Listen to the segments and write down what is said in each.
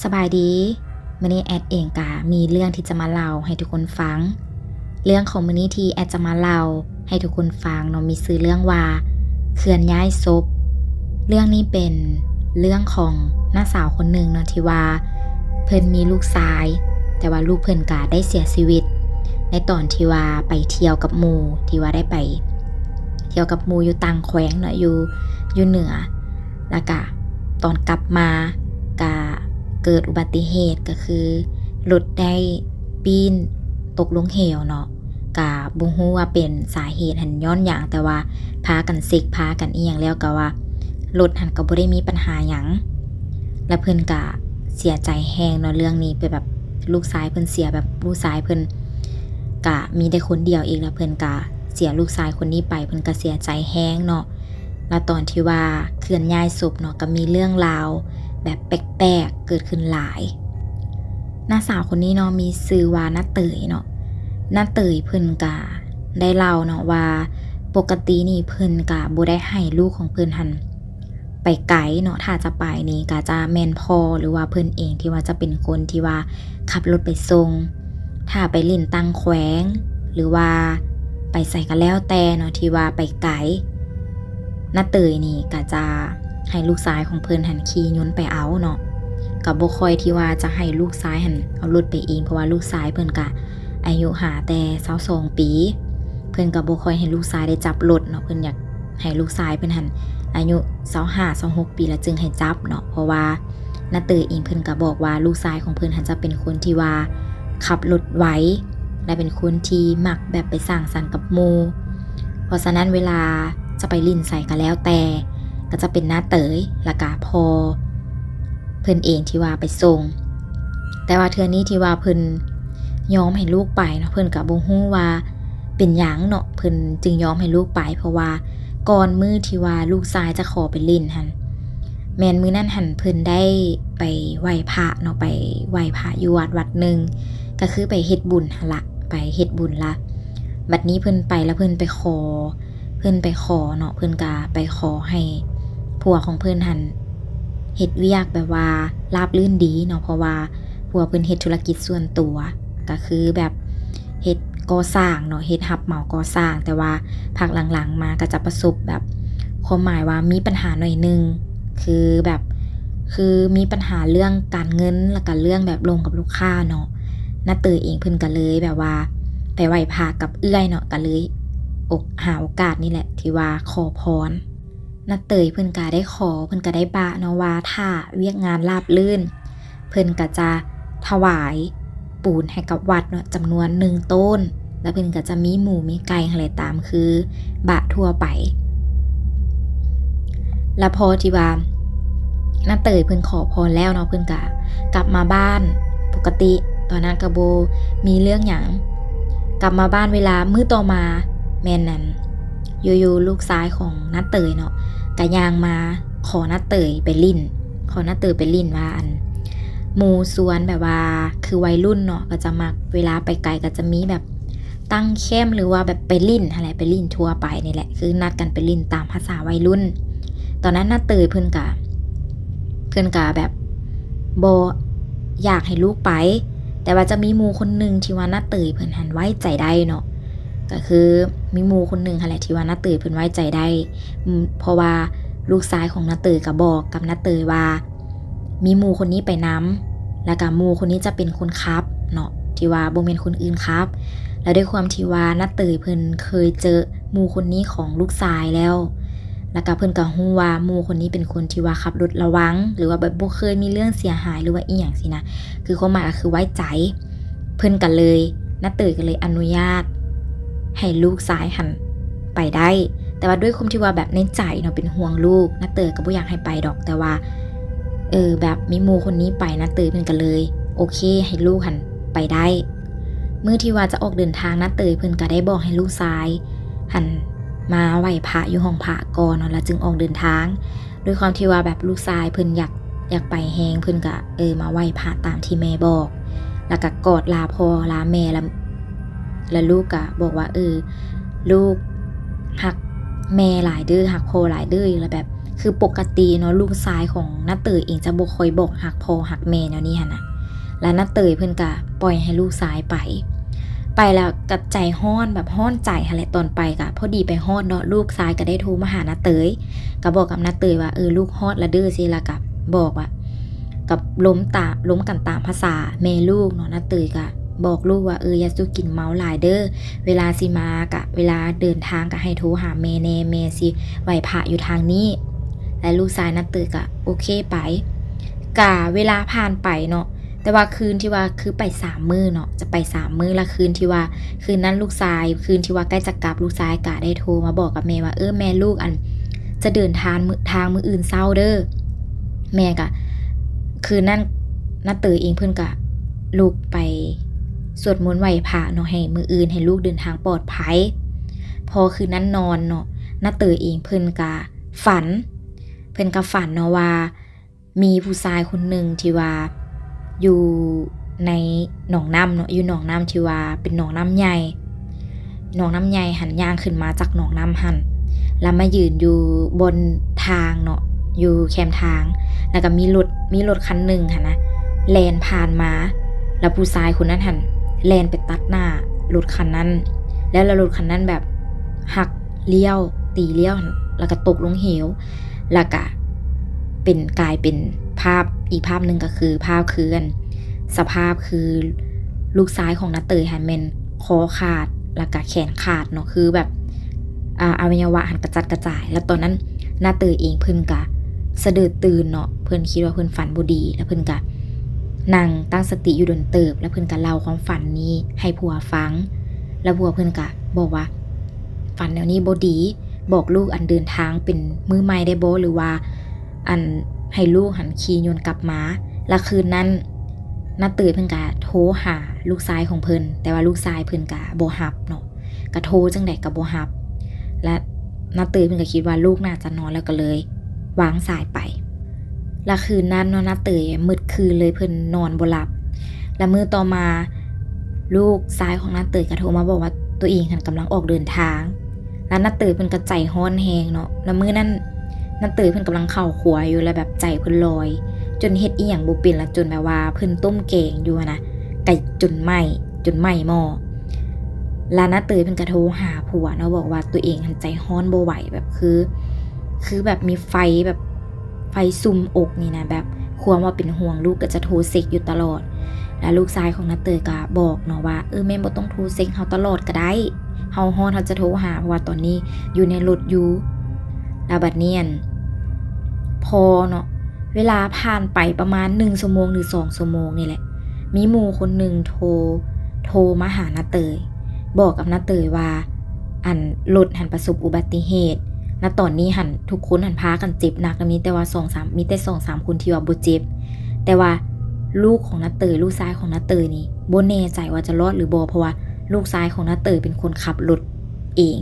สบายดีมื้อนี้แอดเองก็มีเรื่องที่จะมาเล่าให้ทุกคนฟังเรื่องของมื้อนี้ที่แอดจะมาเล่าให้ทุกคนฟังเนาะมีชื่อเรื่องว่าเคลื่อนย้ายศพเรื่องนี้เป็นเรื่องของน้าสาวคนหนึ่งเนาะที่ว่าเพิ่นมีลูกชายแต่ว่าลูกเพิ่นก็ได้เสียชีวิตในตอนที่ว่าไปเที่ยวกับหมู่ที่ว่าได้ไปเที่ยวกับหมู่อยู่ต่างแขวงเนาะอยู่เหนือแล้วก็ตอนกลับมาก็เกิดอุบัติเหตุก็คือรถได้ปีนตกลงเหวเนาะก็บ่ฮู้ว่าเป็นสาเหตุหันย้อนหยังแต่ว่าพากันซิกพากันอีหยังแล้วก็ว่ารถหันก็บ่ได้มีปัญหาหยังแล้วเพิ่นก็เสียใจแฮงเนาะเรื่องนี้เป็นแบบลูกชายเพิ่นเสียแบบลูกชายเพิ่นก็มีได้คนเดียวเองแล้วเพิ่นก็เสียลูกชายคนนี้ไปเพิ่นก็เสียใจแฮงเนาะแล้วตอนที่ว่าเคลื่อนย้ายศพเนาะก็มีเรื่องราวแบบแปลกๆเกิดขึ้นหลายน้าสาวคนนี้เนาะมีชื่อว่าน้าเตยเนาะน้าเตยเพิ่นก็ได้เล่าเนาะว่าปกตินี่เพิ่นก็บ่ได้ให้ลูกของเพิ่นหันไปไกลเนาะถ้าจะไปนี่ก็จะแม่นพ่อหรือว่าเพิ่นเองที่ว่าจะเป็นคนที่ว่าขับรถไปส่งถ้าไปเล่นต่างแขวงหรือว่าไปไสก็แล้วแต่เนาะที่ว่าไปไกลน้าเตยนี่ก็จะให้ลูกชายของเพิ่นหันขี่ยนต์ไปเอาเนาะก็บ่ค่อยที่ว่าจะให้ลูกชายหันเอารถไปเองเพราะว่าลูกชายเพิ่นก็อายุหาแต่22ปีเพิ่นก็บ่ค่อยให้ลูกชายได้จับรถเนาะเพิ่นอยากให้ลูกชายเพิ่นหันอายุ25-26ปีแล้วจึงให้จับเนาะเพราะว่าน้าเตยเองเพิ่นก็บอกว่าลูกชายของเพิ่นหันจะเป็นคนที่ว่าขับรถไวและเป็นคนที่มักแบบไปสร้างสรรค์กับหมู่เพราะฉะนั้นเวลาจะไปลิ้นใส่ก็แล้วแต่ก็จะเป็นน้าเตยแล้วก็พอเพิ่นเองที่ว่าไปส่งแต่ว่าเทื่อนี้ที่ว่าเพิ่นยอมให้ลูกไปเนาะเพิ่นก็บ่ฮู้ว่าเป็นหยังเนาะเพิ่นจึงยอมให้ลูกไปเพราะว่าก่อนมื้อที่ว่าลูกชายจะขอไปเล่นหั่นแม่นมื้อนั้นหั่นเพิ่นได้ไปไหว้พระเนาะไปไหว้พระอยู่วัดนึงก็คือไปเฮ็ดบุญหั่นล่ะไปเฮ็ดบุญละบัดนี้เพิ่นไปแล้วเพิ่นไปขอเนาะเพิ่นก็ไปขอให้ผัวของเพิ่นหั่นเฮ็ดเวียกแบบว่าราบรื่นดีเนาะเพราะว่าผัวเพิ่นเฮ็ดธุรกิจส่วนตัวก็คือแบบเฮ็ดก่อสร้างเนาะเฮ็ดรับเหมาก่อสร้างแต่ว่าพักหลังๆมาก็จะประสบแบบความหมายว่ามีปัญหาหน่อยนึงคือมีปัญหาเรื่องการเงินแล้วก็เรื่องแบบลงกับลูกค้าเนาะน้าเตยเองเพิ่นก็เลยแบบว่าไปไหว้พระกับเอื้อยเนาะก็เลยหาโอกาสนี่แหละที่ว่าขอพรน้าเตยเพิ่นก็ได้ขอเพิ่นก็ได้บะเนาะว่าถ้าเวียกงานราบรื่นเพิ่นก็จะถวายปูนให้กับวัดเนาะจำนวน1ต้นแล้วเพิ่นก็จะมีหมูมีไก่อะไรตามคือบะทั่วไปแล้วพอที่ว่าน้าเตยเพิ่นขอพรแล้วเนาะเพิ่นก็กลับมาบ้านปกติตอนนั้นก็บ่มีเรื่องหยังกลับมาบ้านเวลามื้อต่อมาแม่นนั่นอยู่ๆลูกชายของน้าเตยเนาะก็ย่างมาขอน้าเตยไปลิ้นว่าอันหมู่สวนแบบว่าคือวัยรุ่นเนาะก็จะมักเวลาไปไกลก็จะมีแบบตั้งแคมป์หรือว่าแบบไปลิ้นอะไรไปลิ้นทั่วไปนี่แหละคือนัดกันไปลิ้นตามภาษาวัยรุ่นตอนนั้นน้าเตยเพิ่นก็แบบบ่อยากให้ลูกไปแต่ว่าจะมีหมู่คนนึงที่ว่าน้าเตยเพิ่นหันไว้ใจได้เนาะก็คือมีหมู่คนนึงหั่นแหละที่ว่าน้าเตยเพิ่นไว้ใจได้เพราะว่าลูกชายของน้าเตยก็บอกกับน้าเตยว่ามีหมู่คนนี้ไปนำแล้วก็หมู่คนนี้จะเป็นคนขับเนาะที่ว่าบ่แม่นคนอื่นขับแล้วด้วยความที่ว่าน้าเตยเพิ่นเคยเจอหมู่คนนี้ของลูกชายแล้วก็เพิ่นก็ฮู้ว่าหมู่คนนี้เป็นคนที่ว่าขับรถระวังหรือว่าแบบบ่เคยมีเรื่องเสียหายหรือว่าอีหยังสินะคือความหมายก็คือไว้ใจเพิ่นก็เลยน้าเตยก็เลยอนุญาตให้ลูกชายหันไปได้แต่ว่าด้วยความที่ว่าแบบในใจเนาะเป็นห่วงลูกน้าเตยก็บ่อยากให้ไปดอกแต่ว่าแบบมีหมู่คนนี้ไปน้าเตยเพิ่นก็เลยโอเคให้ลูกหันไปได้มื้อที่ว่าจะออกเดินทางน้าเตยเพิ่นก็ได้บอกให้ลูกชายหันมาไหว้พระอยู่ห้องพระก่อนเนาะแล้วจึงออกเดินทางด้วยความที่ว่าแบบลูกชายเพิ่นอยากไปแฮงเพิ่นก็มาไหว้พระตามที่แม่บอกแล้วก็กอดลาพ่อลาแม่แล้วลูกก็บอกว่าลูกฮักแม่หลายเด้อฮักพ่อหลายเด้อแล้วแบบค คือปกติเนาะลูกชายของน้าเตยเองจะบ่ค่อยบอกฮักพ่อฮักแม่แนวนี้หั่นน่ะแล้วน้าเตยเพิ่นก็ปล่อยให้ลูกชายไปแล้วก็ใจฮ้อนแบบฮ้อนใจหั่นแหละตอนไปก็พอดีไปฮอดเนาะลูกชายก็ได้โทรมาหาน้าเตยก็บอกกับน้าเตยว่าลูกฮอดแล้วเด้อสิแล้วก็บอกว่ากับล้มกันตามภาษาแม่ลูกเนาะน้าเตยก็บอกลูกว่าอย่าสู้กินเมาหลายเด้อเวลาสิมากะเวลาเดินทางก็ให้โทรหาแม่แน่แม่สิไหว้พระอยู่ทางนี้และลูกชายน้าเตยก็โอเคไปกะเวลาผ่านไปเนาะแต่ว่าคืนที่ว่าคือไป3มื้อเนาะจะไป3มื้อละคืนที่ว่าคืนนั้นลูกชายคืนที่ว่าใกล้จะกลับลูกชายก็ได้โทรมาบอกกับแม่ว่าแม่ลูกอันจะเดินทางมื้ออื่นเช้าเด้อแม่ก็คืนนั้นน้าเตยเองเพิ่นก็ลุกไปสวดมนต์ไหว้พระเนาะให้มื้ออื่นให้ลูกเดินทางปลอดภัยพอคืนนั้นนอนเนาะน้าเตยเองเพิ่นก็ฝันเนาะว่ามีผู้ชายคนหนึ่งที่ว่าอยู่ในหนองน้ำเนาะอยู่หนองน้ำที่ว่าเป็นหนองน้ำใหญ่หันย่างขึ้นมาจากหนองน้ำหันแล้วมายืนอยู่บนทางเนาะอยู่แคมทางแล้วก็มีรถคันหนึ่งหั่นนะแล่นผ่านมาแล้วผู้ชายคนนั้นหันแล่นไปตัดหน้ารถคันนั้นแล้วรถคันนั้นแบบหักเลี้ยวตีเลี้ยวแล้วก็ตกลงเหวแล้วก็กลายเป็นภาพอีกภาพนึงก็คือภาพคือสภาพคือลูกชายของน้าเตยหันแม่นคอขาดแล้วก็แขนขาดเนาะคือแบบอวัยวะหันกระจัดกระจายแล้วตอนนั้นน้าเตยเองเพิ่นก็สะดุดตื่นเนาะเพิ่นคิดว่าเพิ่นฝันบ่ดีแล้วเพิ่นก็นั่งตั้งสติอยู่ดนเติบแล้วเพิ่นก็เล่าความฝันนี้ให้ผัวฟังแล้วผัวเพิ่นก็บอกว่าฝันแนวนี้บ่ดีบอกลูกอันเดินทางเป็นมือใหม่ได้บ่หรือว่าอันให้ลูกหันขี่ยนต์กลับมาแล้วคืนนั้นน้าเตยเพิ่นก็โทรหาลูกชายของเพิ่นแต่ว่าลูกชายเพิ่นก็บ่รับเนาะก็โทรจังได๋ก็บ่รับและน้าเตยเพิ่นก็คิดว่าลูกน่าจะนอนแล้วก็เลยวางสายไปและคืนนั้นเนาะน้าเตยมืดคืนเลยเพิ่นนอนบ่หลับและมื้อต่อมาลูกชายของน้าเตยก็โทรมาบอกว่าตัวเองหันกำลังออกเดินทางแล้วน้าเตยเพิ่นก็ใจร้อนแฮงเนาะแล้วมื้อนั้นน้าเตยเพิ่นกำลังเข้าครัวอยู่แล้วแบบใจเพิ่นลอยจนเฮ็ดอีหยังบ่เป็นละจนแบบว่าเพิ่นต้มแกงอยู่นะไก่จนไหม้หม้อแล้วน้าเตยเพิ่นก็โทรหาผัวเนาะบอกว่าตัวเองหันใจร้อนบ่ไหวแบบคือแบบมีไฟแบบไฟซุ่มอกนี่นะแบบความว่าเป็นห่วงลูกก็จะโทรเซ็กอยู่ตลอดแล้วลูกชายของน้าเตยก็บอกเนาะว่าแม่บ่ต้องโทรเซ็กเฮาตลอดก็ได้เฮาฮ้อนเฮาจะโทรหาเพราะว่าตอนนี้อยู่ในรถอยู่แล้วบัดนี้พอเนาะเวลาผ่านไปประมาณ1ชั่วโมงหรือ2ชั่วโมงนี่แหละมีหมู่คนนึงโทรมาหาน้าเตยบอกกับน้าเตยว่ารถหันประสบอุบัติเหตุณตอนนี้หันทุกคนหันพากันเจ็บหนักมีแต่ว่า 2-3 คนที่ว่าบ่เจ็บแต่ว่าลูกของน้าเตยลูกชายของน้าเตยนี่บ่แน่ใจว่าจะรอดหรือบ่เพราะว่าลูกชายของน้าเตยเป็นคนขับรถเอง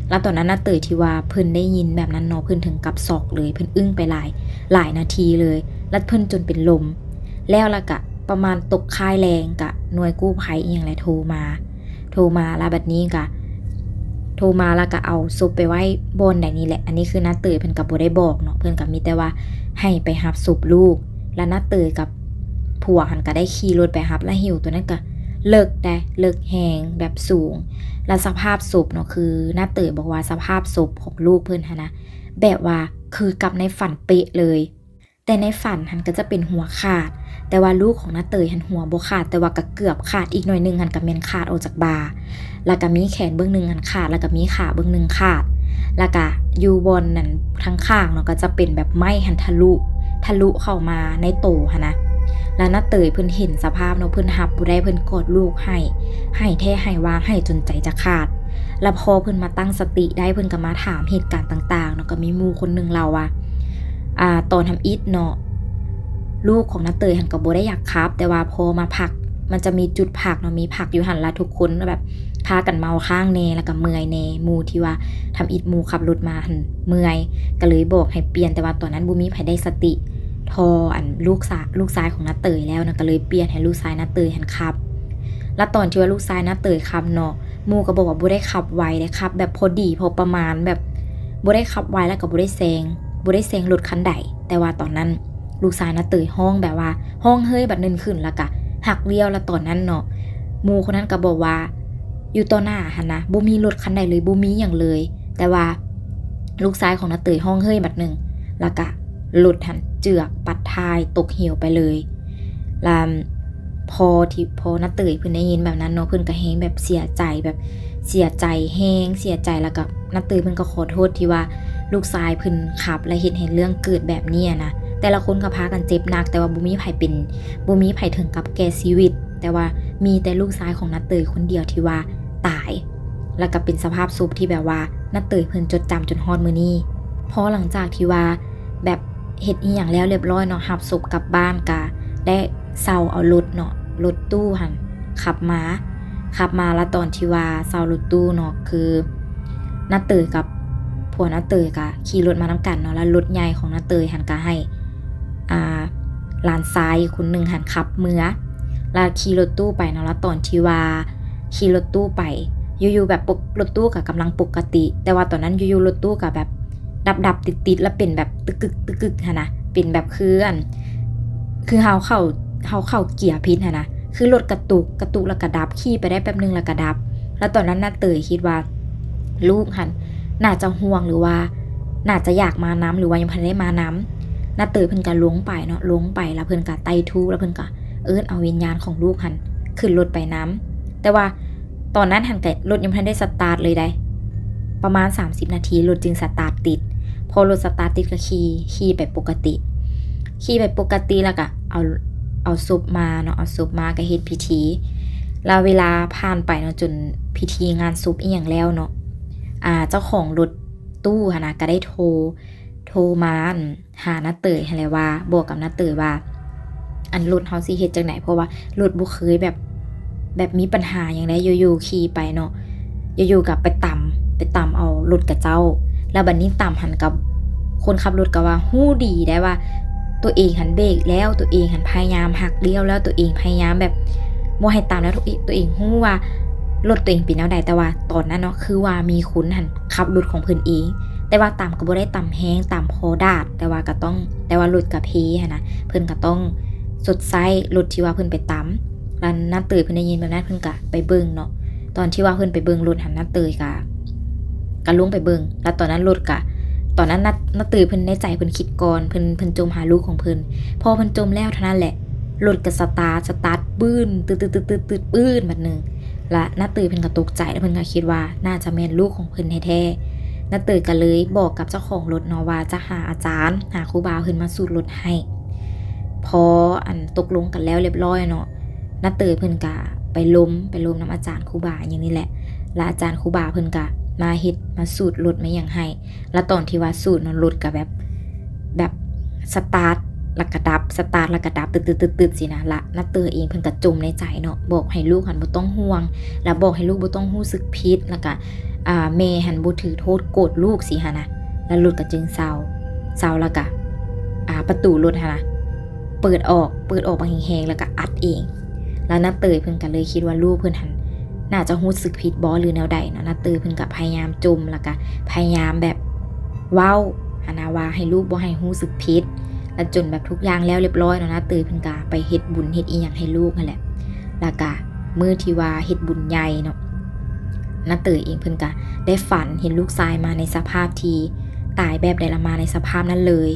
แล้วตอนนั้นน้าเตยที่ว่าเพิ่นได้ยินแบบนั้นเนาะเพิ่นถึงกับช็อกเลยเพิ่นอึ้งไปหลายนาทีเลยแล้วเพิ่นจนเป็นลมแล้วก็ประมาณตกค่ายแรงกะหน่วยกู้ภัยอีหยังแหละโทรมาแล้วบัดนี้ก็โทรมาแล้วก็เอาศพไปไว้บนใดนี่แหละอันนี้คือน้าเตยเพิ่นก็บ่ได้บอกเนาะเพิ่นก็มีแต่ว่าให้ไปรับศพลูกแล้วน้าเตยกับผัวหันก็ได้ขี่รถไปรับแล้วหิวตัวนั้นก็เลิกแหงแบบสูงและสภาพศพเนาะคือน้าเตยบอกว่าสภาพศพของลูกเพิ่นหั่นนะแบบว่าคือกับในฝันเป๊ะเลยแต่ในฝันหันก็จะเป็นหัวขาดแต่ว่าลูกของน้าเตยหันหัวบ่ขาดแต่ว่าก็เกือบขาดอีกหน่อยนึงหันก็แม่นขาดออกจากบ่าแล้วก็มีแขนเบื้องนึงหันขาดแล้วก็มีขาเบื้องนึงขาดแล้วก็อยู่บนนั่นทั้งข้างเนาะก็จะเป็นแบบไม้หันทะลุเข้ามาในโตหั่นนะแล้วน้าเตยเพิ่นเห็นสภาพเนาะเพิ่นรับบ่ได้เพิ่นกอดลูกให้แท้ให้วางให้จนใจจะขาดแล้วพอเพิ่นมาตั้งสติได้เพิ่นก็มาถามเหตุการณ์ต่างๆเนาะก็มีหมู่คนนึงเล่าว่าตอนทำอิฐเนาะลูกของน้าเตยหันก็บ่ได้อยากคับแต่ว่าพอมาพักมันจะมีจุดพักเนาะมีพักอยู่หันละทุกคนแบบพากันเมาข้างแน่แล้วก็เมื่อยแน่หมู่ที่ว่าทำอิฐหมู่ขับรถมาหันเมื่อยก็เลยบอกให้เปลี่ยนแต่ว่าตอนนั้นบ่มีไผได้สติทอลูกชายของน้าเตยแล้วนะก็เลยเปลี่ยนให้ลูกชายน้าเตยหันขับแล้วตอนที่ว่าลูกชายน้าเตยขับเนาะหมู่ก็บอกว่าบ่ได้ขับไวได้ขับแบบพอดีพอประมาณแบบบ่ได้ขับไวแล้วก็บ่ได้แซง บ่ได้แซงรถคันใดแต่ว่าตอนนั้นลูกชายนาเตยห้องแบบว่าห้องเฮ้ยบัดนึงขึ้นแล้วก็หักเลี้ยวแล้วตอนนั้นเนาะหมู่คนนั้นก็บอกว่าอยู่ต่อหน้าหั่นนะบ่มีรถคันใดเลยบ่มีหยังเลยแต่ว่าลูกชายของนาเตยห้องเฮ้ยบัดนึงแล้วก็รถหันเจือกปัดท้ายตกเหวไปเลยแล้วพอนาเตยเพิ่นได้ยินแบบนั้นเนาะเพิ่นก็แฮงแบบเสียใจแบบเสียใจแฮงเสียใจแล้วก็นาเตยเพิ่นก็ขอโทษที่ว่าลูกชายเพิ่นขับและเฮ็ดให้เรื่องเกิดแบบนี้นะแต่ละคนก็พากันเจ็บหนักแต่ว่าบ่มีไผถึงกับแก่ชีวิตแต่ว่ามีแต่ลูกชายของนาเตยคนเดียวที่ว่าตายแล้วก็เป็นสภาพศพที่แบบว่านาเตยเพิ่นจดจำจนฮอดมื้อนี้พอหลังจากที่ว่าแบบเฮ็ดอีหยังแล้วเรียบร้อยเนาะรับศพกลับบ้านก็ได้เซาเอารถเนาะรถตู้หั่นขับมาแล้วตอนที่ว่าเซารถตู้เนาะคือนาเตยกับผัวนาเตยก็ขี่รถมานำกันเนาะแล้วรถใหญ่ของนาเตยหันก็ให้หลานชายคนนึงหันขับเมื่อแล้วขี่รถตู้ไปเนาะแล้วตอนที่ว่าขี่รถตู้ไปอยู่ๆแบบรถตู้ก็กำลังปกติแต่ว่าตอนนั้นอยู่ๆรถตู้ก็แบบดับๆติดๆแล้วเป็นแบบตึกๆหั่นนะเป็นแบบคือเฮาเข้าเกียร์ผิดหั่นนะคือรถกระตุกแล้วก็ดับขี่ไปได้แป๊บนึงแล้วก็ดับแล้วตอนนั้นนาเตยคิดว่าลูกหันน่าจะห่วงหรือว่าน่าจะอยากมาน้ำหรือว่ายังพันได้มาน้ำนาเตยเพิ่นก็ลงไปเนาะลงไปแล้วเพิ่นก็ไต่ทูแล้วเพิ่นก็เอาวิญญาณของลูกหันขึ้นรถไปน้ำแต่ว่าตอนนั้นหันก็รถยังพันได้สตาร์ทเลยได้ประมาณ30นาทีรถจึงสตาร์ทติดพอรถสตาร์ทติดก็ขี่ไปปกติแล้วก็เอาศพมาเนาะเอาศพมาก็เฮ็ดพิธีแล้วเวลาผ่านไปเนาะจนพิธีงานศพอีหยังแล้วเนาะเจ้าของรถตู้หั่นน่ะก็ได้โทรมาหานาเตยหั่นแหละว่าบอกกับนาเตยว่าอันรถเฮาสิเฮ็ดจังได๋เพราะว่ารถบ่เคยแบบมีปัญหาหยังได้อยู่ๆขี่ไปเนาะอยู่ๆก็ไปต่ำเอารถกับเจ้าแล้วบัดนี้ต่ำหันกับคนขับรถก็ว่าฮู้ดีได้ว่าตัวเองหันเบรกแล้วตัวเองหันพยายามหักเลี้ยวแล้วตัวเองพยายามแบบบ่ให้ตามแล้วตัวเองฮู้ว่ารถตัวเองเป็นแนวใดแต่ว่าตอนนั้นเนาะคือว่ามีคนหันขับรถของเพิ่นเองแต่ว่าตามก็บ่ได้ตามแฮงตามพอดาดแต่ว่ารถก็เพหั่นนะเพิ่นก็ต้องสดใสรถที่ว่าเพิ่นไปตามแล้วนาเตยเพิ่นได้ยินแบบนั้นเพิ่นก็ไปเบิ่งเนาะตอนที่ว่าเพิ่นไปเบิ่งรถหันนาเตยก็ลงไปเบิ่งแล้วตอนนั้นนาเตยเพิ่นในใจเพิ่นคิดก่อนเพิ่นจมหาลูกของเพิ่นพอเพิ่นจมแล้วเท่านั้นแหละรถก็สตาร์ทปื้นตืดปื้นบัดนึงและนาเตยเพิ่นก็ตกใจแล้วเพิ่นก็คิดว่าน่าจะแม่นลูกของเพิ่นแท้ๆนาเตยก็เลยบอกกับเจ้าของรถเนาะว่าจะหาอาจารย์หาครูบาเพิ่นมาสูดรถให้พออันตกลงกันแล้วเรียบร้อยเนาะนาเตยเพิ่นก็ไปล้มนํอาจารย์ครูบาอย่างนี้แหละและอาจารย์ครูบาเพิ่นก็มาเฮ็ดมาสูดรถมาอย่างให้แล้วตอนที่ว่าสูดนั้นรถก็แบบสตาร์ทแล้วก็ดับตึดสินะละนาเตยเองเพิ่นก็จมในใจเนาะบอกให้ลูกหันบ่ต้องห่วงแล้วบอกให้ลูกบ่ต้องรู้สึกผิดแล้วก็แม่หันบ่ถือโทษโกรธลูกสิหะนะแล้วรถก็จึงเซาแล้วก็ประตูรถหะนะเปิดออกบางแฮงๆแล้วก็อัดเองแล้วนาเตยเพิ่นก็เลยคิดว่าลูกเพิ่นหันน่าจะรู้สึกผิดบ่หรือแนวใดเนาะนาเตยเพิ่นก็พยายามจมแล้วก็พยายามแบบเว้าหาว่าให้ลูกบ่ให้รู้สึกผิดแล้วจนแบบทุกอย่างแล้วเรียบร้อยเนาะนาเตยเพิ่นก็ไปเฮ็ดบุญเฮ็ดอีหยังให้ลูกนั่นแหละแล้วก็มื้อที่ว่าเฮ็ดบุญใหญ่เนาะนาเตยเองเพิ่นก็ได้ฝันเห็นลูกชายมาในสภาพที่ตายแบบใดละมาในสภาพนั้นเลย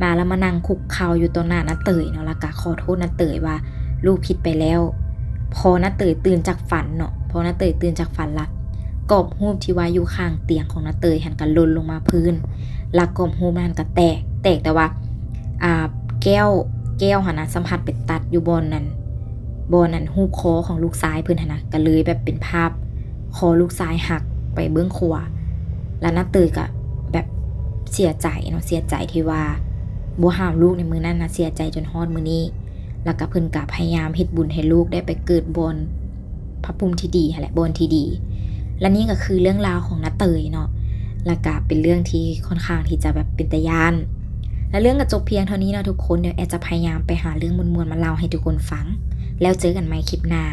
มาแล้วมานั่งคุกเข่าอยู่ต่อหน้านาเตยเนาะแล้วก็ขอโทษนาเตยว่าลูกผิดไปแล้วพอนาเตยตื่นจากฝันเนาะพอนาเตยตื่นจากฝันละกรอบรูปที่ว่าอยู่ข้างเตียงของนาเตยหันก็หล่นลงมาพื้นแล้วกรอบรูปนั้นก็แตกแต่ว่าแก้วหั่นน่ะสัมผัสไปตัดอยู่บนนั้นรูปคอของลูกชายเพิ่นหั่นน่ะก็เลยแบบเป็นภาพคอลูกชายหักไปเบื้องขวาแล้วนาเตยก็แบบเสียใจเนาะเสียใจที่ว่าบ่ห้ามลูกในมื้อนั้นน่ะเสียใจจนฮอดมื้อนี้แล้วก็เพิ่นก็พยายามเฮ็ดบุญให้ลูกได้ไปเกิดบนพระภูมิที่ดีหั่นแหละบนที่ดีและนี่ก็คือเรื่องราวของนาเตยเนาะแล้วก็เป็นเรื่องที่ค่อนข้างที่จะแบบเป็นตาย้านและเรื่องก็จบเพียงเท่านี้นะทุกคนเดี๋ยวแอจะพยายามไปหาเรื่องมวลๆมาเล่าให้ทุกคนฟังแล้วเจอกันใหม่คลิปหน้า